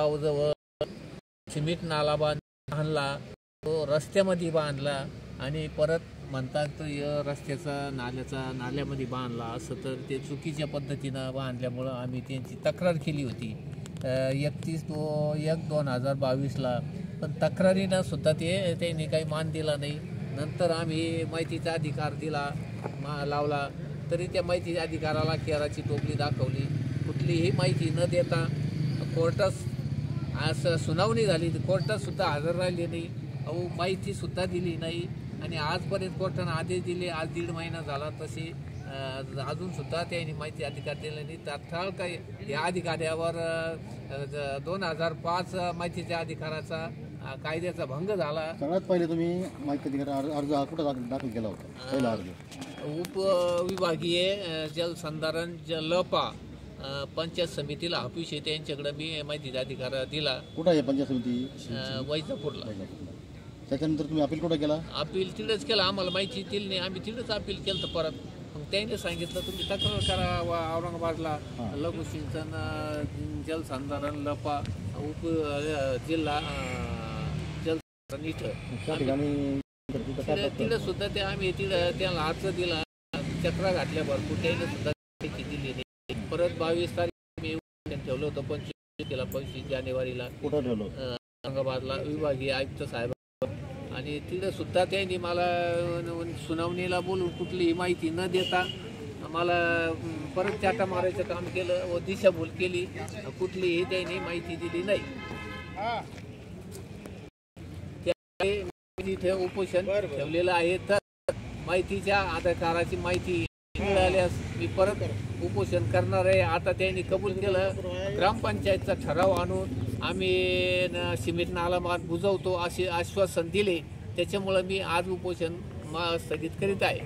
गावाजवळ सिमेंट नाला बांधला, तो रस्त्यामध्ये बांधला आणि परत म्हणतात रस्त्याचा नाल्यामध्ये बांधला, असं तर ते चुकीच्या पद्धतीनं बांधल्यामुळं आम्ही त्यांची तक्रार केली होती 31/1/2022ला. पण तक्रारीनं सुद्धा त्यांनी काही मान दिला नाही. नंतर आम्ही माहितीचा अधिकार लावला, तरी त्या माहितीच्या अधिकाराला केराची टोपली दाखवली. कुठलीही माहिती न देता कोर्टात असं सुनावणी झाली, कोर्टात सुद्धा हजर राहिले नाही, माहितीसुद्धा दिली नाही. आणि आजपर्यंत कोर्टानं आदेश दिले, आज 1.5 महिना झाला, तसे अजूनसुद्धा त्यांनी माहिती अधिकार दिला नाही. तात्काळ काही या अधिकाऱ्यावर 2005 माहितीच्या अधिकाराचा कायद्याचा भंग झाला. सगळ्यात पहिले तुम्ही माहिती अधिकार अर्ज कुठं दाखल केला होता? पहिला अर्ज उपविभागीय जलसंधारण लपा पंचायत समितीला ऑफिस आहे, त्यांच्याकडे मी माहितीचा अधिकार दिला. कुठं आहे पंचायत समिती? वैजापूरला. त्याच्यानंतर तुम्ही अपील कुठं केला? अपील तिथेच केलं, आम्हाला माहिती दिली नाही, आम्ही तिथेच अपील केलं. तर परत मग त्यांनी सांगितलं तुम्ही तक्रार करा औरंगाबादला, लघुसिंचन जलसंधारण लपा जिल्हा जलसंधारण इथं तिथं सुद्धा ते आम्ही त्याला अर्ज दिला, चक्रा घातल्या भरपूर, त्याने सुद्धा दिली नाही. परत 22 तारीख मी ठेवलं होतं 25 जानेवारीला. कुठं ठेवलं? औरंगाबादला विभागीय आयुक्त साहेब. आणि तिथं सुद्धा त्यांनी मला सुनावणीला बोलून कुठलीही माहिती न देता मला परत चाटा मारायचं काम केलं व दिशाभूल केली. कुठलीही त्यांनी माहिती दिली नाही. तिथे उपोषण ठेवलेलं आहे, तर माहितीच्या अधिकाराची माहिती मिळाल्यास मी परत उपोषण करणार आहे. आता त्यांनी कबूल केलं, ग्रामपंचायतचा ठराव आणून आम्ही सिमेंट नाला बुजवतो असे आश्वासन दिले. त्याच्यामुळं मी आज उपोषण स्थगित करीत आहे.